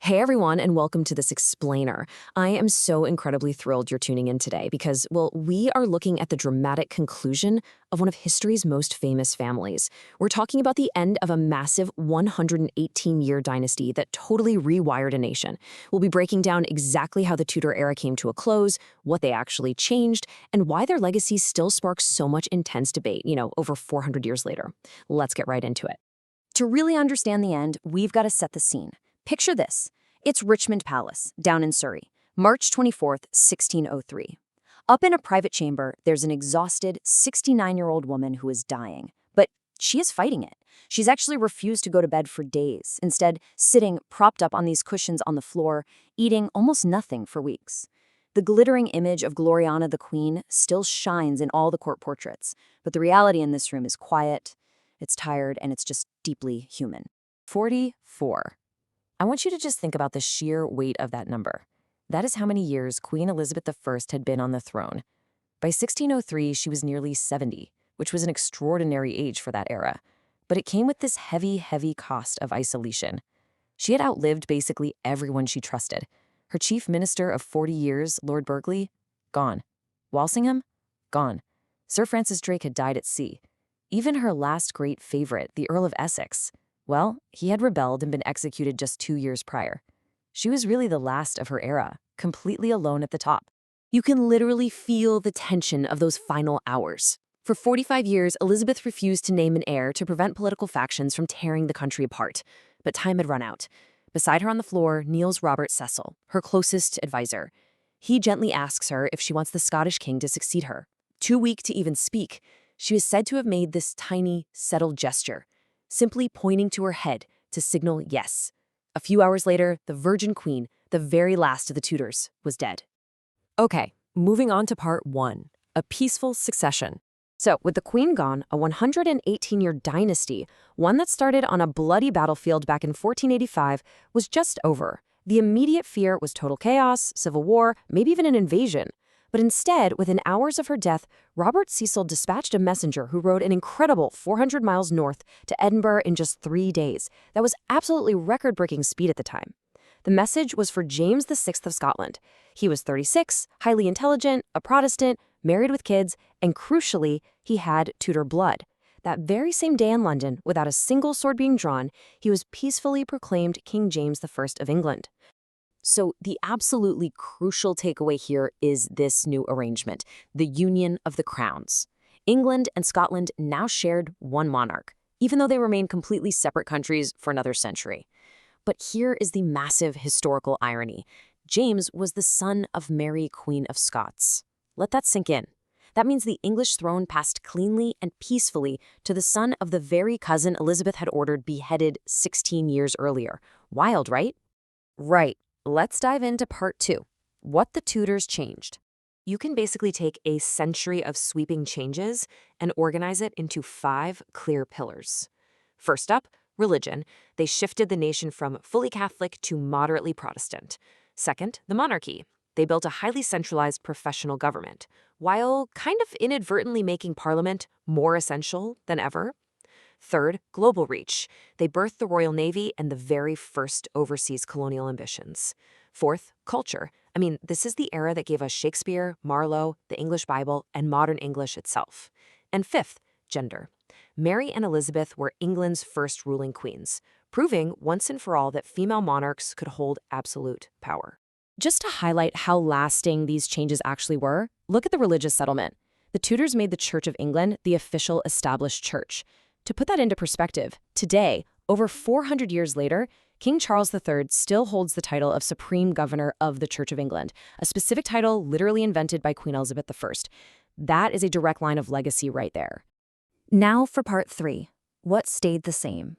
Hey everyone, and welcome to this explainer. I am so incredibly thrilled you're tuning in today because, well, we are looking at the dramatic conclusion of one of history's most famous families. We're talking about the end of a massive 118-year dynasty that totally rewired a nation. We'll be breaking down exactly how the Tudor era came to a close, what they actually changed, and why their legacy still sparks so much intense debate, over 400 years later. Let's get right into it. To really understand the end, we've got to set the scene. Picture this. It's Richmond Palace, down in Surrey, March 24th, 1603. Up in a private chamber, there's an exhausted 69-year-old woman who is dying. But she is fighting it. She's actually refused to go to bed for days, instead sitting propped up on these cushions on the floor, eating almost nothing for weeks. The glittering image of Gloriana the Queen still shines in all the court portraits, but the reality in this room is quiet, it's tired, and it's just deeply human. 44. I want you to just think about the sheer weight of that number. That is how many years Queen Elizabeth I had been on the throne. By 1603, she was nearly 70, which was an extraordinary age for that era. But it came with this heavy, heavy cost of isolation. She had outlived basically everyone she trusted. Her chief minister of 40 years, Lord Burghley, gone. Walsingham, gone. Sir Francis Drake had died at sea. Even her last great favorite, the Earl of Essex, well, he had rebelled and been executed just 2 years prior. She was really the last of her era, completely alone at the top. You can literally feel the tension of those final hours. For 45 years, Elizabeth refused to name an heir to prevent political factions from tearing the country apart. But time had run out. Beside her on the floor kneels Robert Cecil, her closest advisor. He gently asks her if she wants the Scottish king to succeed her. Too weak to even speak, she is said to have made this tiny, settled gesture, simply pointing to her head to signal yes. A few hours later, the Virgin Queen, the very last of the Tudors, was dead. Okay, moving on to part 1, a peaceful succession. So, with the Queen gone, a 118-year dynasty, one that started on a bloody battlefield back in 1485, was just over. The immediate fear was total chaos, civil war, maybe even an invasion. But instead, within hours of her death, Robert Cecil dispatched a messenger who rode an incredible 400 miles north to Edinburgh in just 3 days. That was absolutely record-breaking speed at the time. The message was for James VI of Scotland. He was 36, highly intelligent, a Protestant, married with kids, and crucially, he had Tudor blood. That very same day in London, without a single sword being drawn, he was peacefully proclaimed King James I of England. So the absolutely crucial takeaway here is this new arrangement, the union of the crowns. England and Scotland now shared one monarch, even though they remained completely separate countries for another century. But here is the massive historical irony. James was the son of Mary, Queen of Scots. Let that sink in. That means the English throne passed cleanly and peacefully to the son of the very cousin Elizabeth had ordered beheaded 16 years earlier. Wild, right? Right. Let's dive into part 2, what the Tudors changed. You can basically take a century of sweeping changes and organize it into 5 clear pillars. First up, religion. They shifted the nation from fully Catholic to moderately Protestant. Second, the monarchy. They built a highly centralized professional government, while kind of inadvertently making Parliament more essential than ever. Third, global reach. They birthed the Royal Navy and the very first overseas colonial ambitions. Fourth, culture. This is the era that gave us Shakespeare, Marlowe, the English Bible, and modern English itself. And fifth, gender. Mary and Elizabeth were England's first ruling queens, proving once and for all that female monarchs could hold absolute power. Just to highlight how lasting these changes actually were, look at the religious settlement. The Tudors made the Church of England the official established church. To put that into perspective, today, over 400 years later, King Charles III still holds the title of Supreme Governor of the Church of England, a specific title literally invented by Queen Elizabeth I. That is a direct line of legacy right there. Now for part 3, what stayed the same?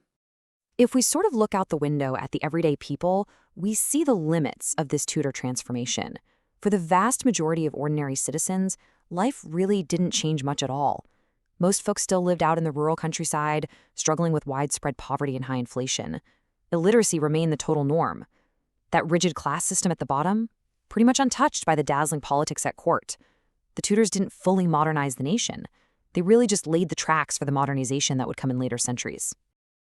If we sort of look out the window at the everyday people, we see the limits of this Tudor transformation. For the vast majority of ordinary citizens, life really didn't change much at all. Most folks still lived out in the rural countryside, struggling with widespread poverty and high inflation. Illiteracy remained the total norm. That rigid class system at the bottom, pretty much untouched by the dazzling politics at court. The Tudors didn't fully modernize the nation. They really just laid the tracks for the modernization that would come in later centuries.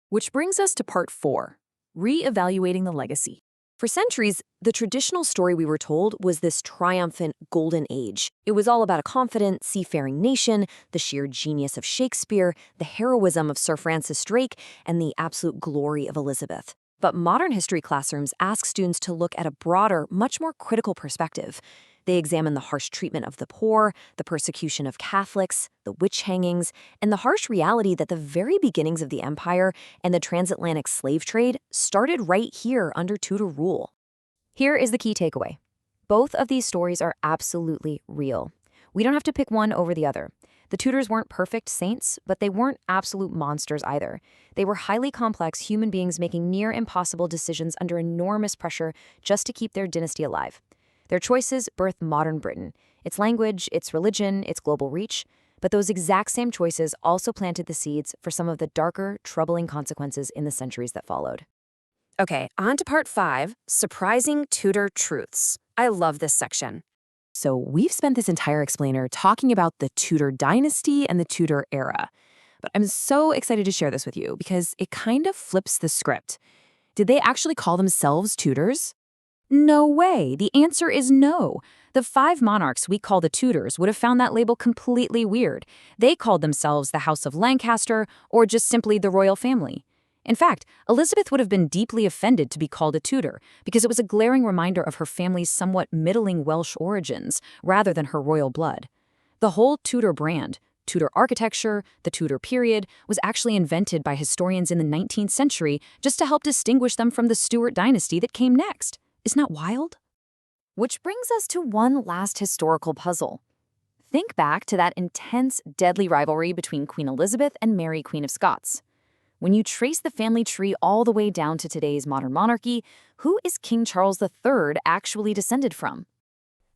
Which brings us to part 4, re-evaluating the legacy. For centuries, the traditional story we were told was this triumphant golden age. It was all about a confident, seafaring nation, the sheer genius of Shakespeare, the heroism of Sir Francis Drake, and the absolute glory of Elizabeth. But modern history classrooms ask students to look at a broader, much more critical perspective. They examine the harsh treatment of the poor, the persecution of Catholics, the witch hangings, and the harsh reality that the very beginnings of the empire and the transatlantic slave trade started right here under Tudor rule. Here is the key takeaway. Both of these stories are absolutely real. We don't have to pick one over the other. The Tudors weren't perfect saints, but they weren't absolute monsters either. They were highly complex human beings making near impossible decisions under enormous pressure just to keep their dynasty alive. Their choices birthed modern Britain, its language, its religion, its global reach, but those exact same choices also planted the seeds for some of the darker, troubling consequences in the centuries that followed. Okay, on to part 5, surprising Tudor truths. I love this section. So we've spent this entire explainer talking about the Tudor dynasty and the Tudor era. But I'm so excited to share this with you because it kind of flips the script. Did they actually call themselves Tudors? No way. The answer is no. The 5 monarchs we call the Tudors would have found that label completely weird. They called themselves the House of Lancaster or just simply the royal family. In fact, Elizabeth would have been deeply offended to be called a Tudor because it was a glaring reminder of her family's somewhat middling Welsh origins rather than her royal blood. The whole Tudor brand, Tudor architecture, the Tudor period, was actually invented by historians in the 19th century just to help distinguish them from the Stuart dynasty that came next. Isn't that wild? Which brings us to one last historical puzzle. Think back to that intense, deadly rivalry between Queen Elizabeth and Mary, Queen of Scots. When you trace the family tree all the way down to today's modern monarchy, who is King Charles III actually descended from?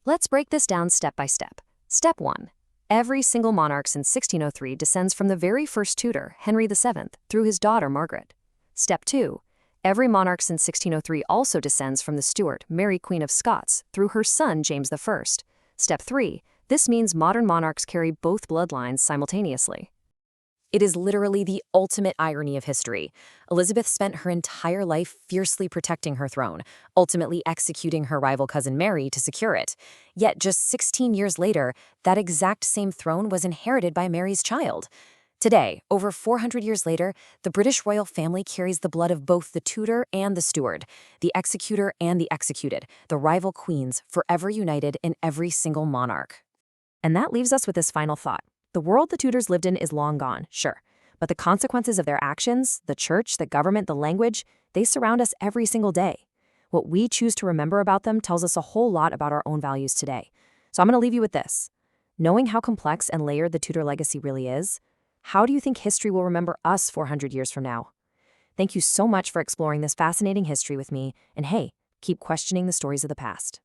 Let's break this down step by step. Step 1. Every single monarch since 1603 descends from the very first Tudor, Henry VII, through his daughter Margaret. Step 2. Every monarch since 1603 also descends from the Stuart, Mary Queen of Scots, through her son James I. Step 3. This means modern monarchs carry both bloodlines simultaneously. It is literally the ultimate irony of history. Elizabeth spent her entire life fiercely protecting her throne, ultimately executing her rival cousin Mary to secure it. Yet just 16 years later, that exact same throne was inherited by Mary's child. Today, over 400 years later, the British royal family carries the blood of both the Tudor and the Stuart, the executor and the executed, the rival queens, forever united in every single monarch. And that leaves us with this final thought. The world the Tudors lived in is long gone, sure, but the consequences of their actions, the church, the government, the language, they surround us every single day. What we choose to remember about them tells us a whole lot about our own values today. So I'm going to leave you with this. Knowing how complex and layered the Tudor legacy really is, how do you think history will remember us 400 years from now? Thank you so much for exploring this fascinating history with me, and hey, keep questioning the stories of the past.